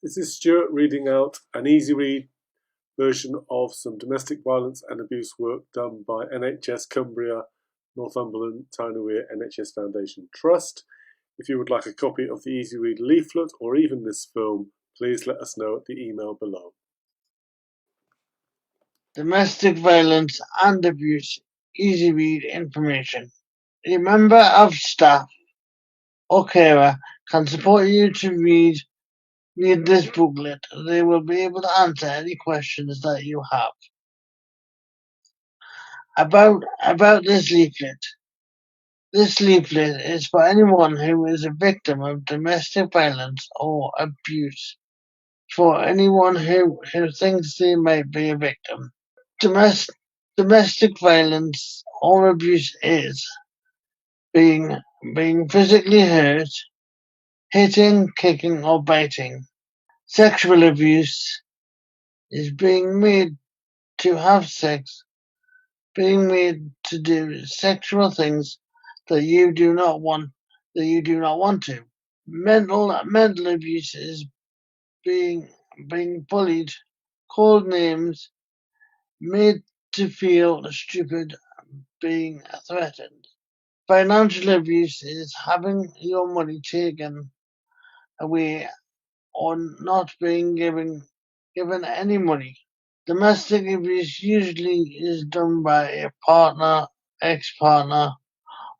This is Stewart reading out an easy read version of some domestic violence and abuse work done by NHS Cumbria, Northumberland, Tyne Wear NHS Foundation Trust. If you would like a copy of the Easy Read leaflet or even this film, please let us know at the email below. Domestic violence and abuse easy read information. A member of staff or carer can support you to read this booklet. They will be able to answer any questions that you have about this leaflet. This leaflet is for anyone who is a victim of domestic violence or abuse. For anyone who thinks they might be a victim. Domestic violence or abuse is being physically hurt, hitting, kicking, or biting. Sexual abuse is being made to have sex, being made to do sexual things that you do not want to. Mental abuse is being bullied, called names, made to feel stupid, being threatened. Financial abuse is having your money taken away or not being given any money. Domestic abuse usually is done by a partner, ex-partner,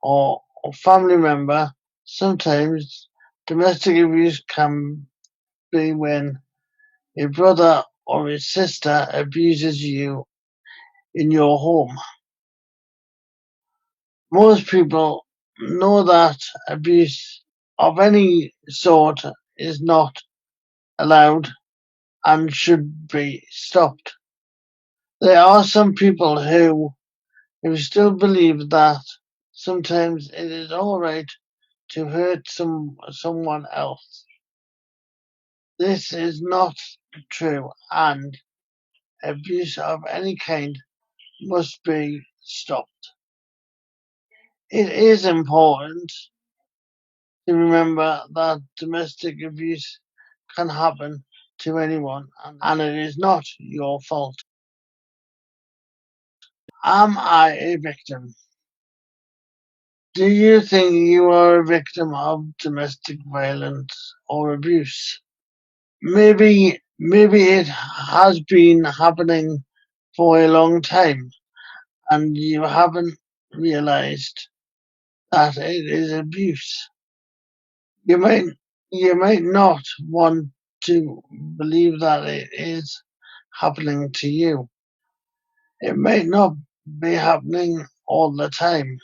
or family member. Sometimes domestic abuse can be when a brother or a sister abuses you in your home. Most people know that abuse of any sort is not allowed and should be stopped. There are some people who still believe that sometimes it is alright to hurt someone else. This is not true, and abuse of any kind must be stopped. It is important to remember that domestic abuse can happen to anyone, and it is not your fault. Am I a victim? Do you think you are a victim of domestic violence or abuse? Maybe it has been happening for a long time and you haven't realized that it is abuse. You might not want to believe that it is happening to you. It might not be happening all the time.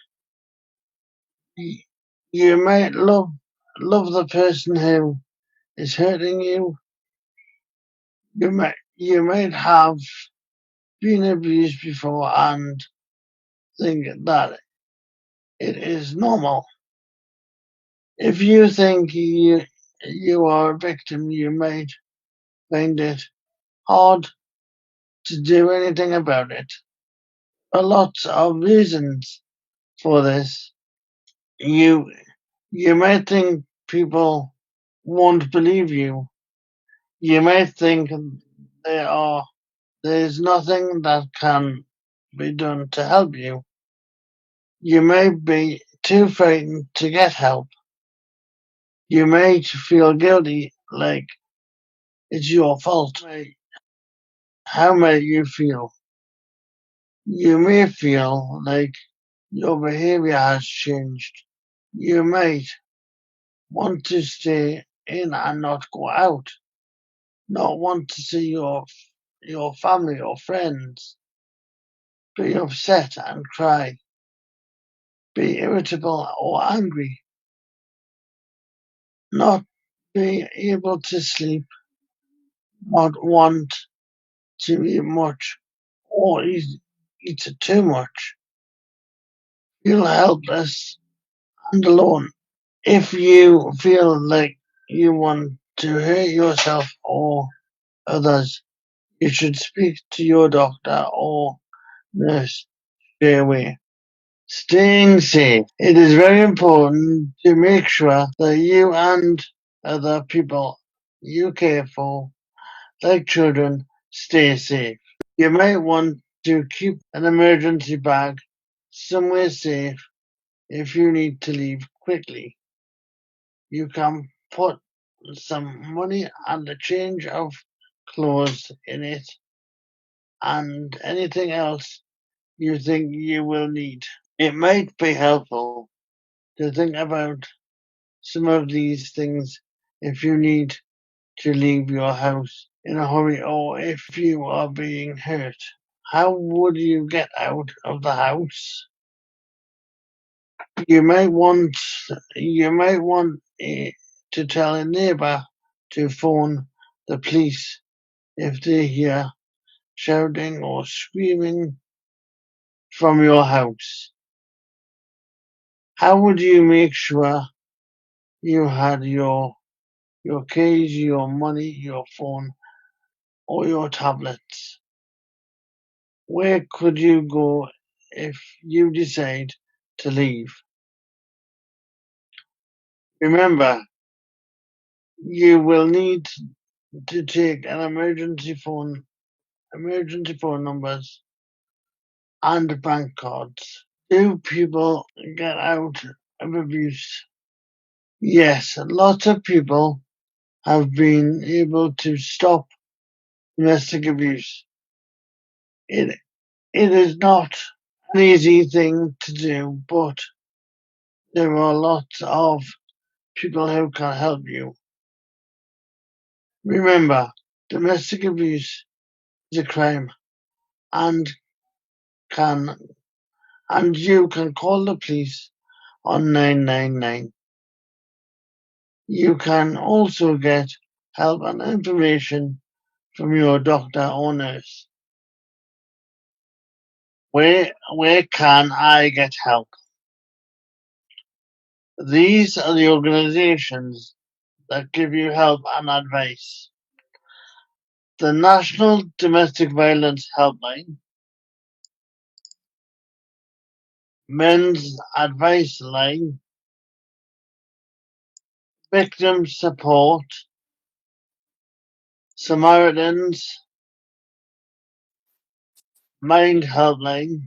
You might love the person who is hurting you. You might have been abused before and think that it is normal. If you think you are a victim, you might find it hard to do anything about it. There are lots of reasons for this. You might think people won't believe you. You might think there's nothing that can be done to help you. You may be too frightened to get help. You may feel guilty, like it's your fault. How may you feel? You may feel like your behavior has changed. You might want to stay in and not go out, not want to see your family or friends, be upset and cry, be irritable or angry, not be able to sleep, not want to eat much or eat too much, feel helpless and alone. If you feel like you want to hurt yourself or others, you should speak to your doctor or nurse straight away. Staying safe. It is very important to make sure that you and other people you care for, like children, stay safe. You might want to keep an emergency bag somewhere safe if you need to leave quickly. You can put some money and a change of clothes in it and anything else you think you will need. It might be helpful to think about some of these things if you need to leave your house in a hurry or if you are being hurt. How would you get out of the house? You might want to tell a neighbor to phone the police if they hear shouting or screaming from your house. How would you make sure you had your keys, your money, your phone, or your tablets? Where could you go if you decide to leave? Remember, you will need to take an emergency phone numbers and bank cards. Do people get out of abuse? Yes, lots of people have been able to stop domestic abuse. It is not an easy thing to do, but there are lots of people who can help you. Remember, domestic abuse is a crime and can and you can call the police on 999. You can also get help and information from your doctor or nurse. Where can I get help? These are the organizations that give you help and advice. The National Domestic Violence Helpline, Men's Advice Line, Victim Support, Samaritans, Mind Helpline,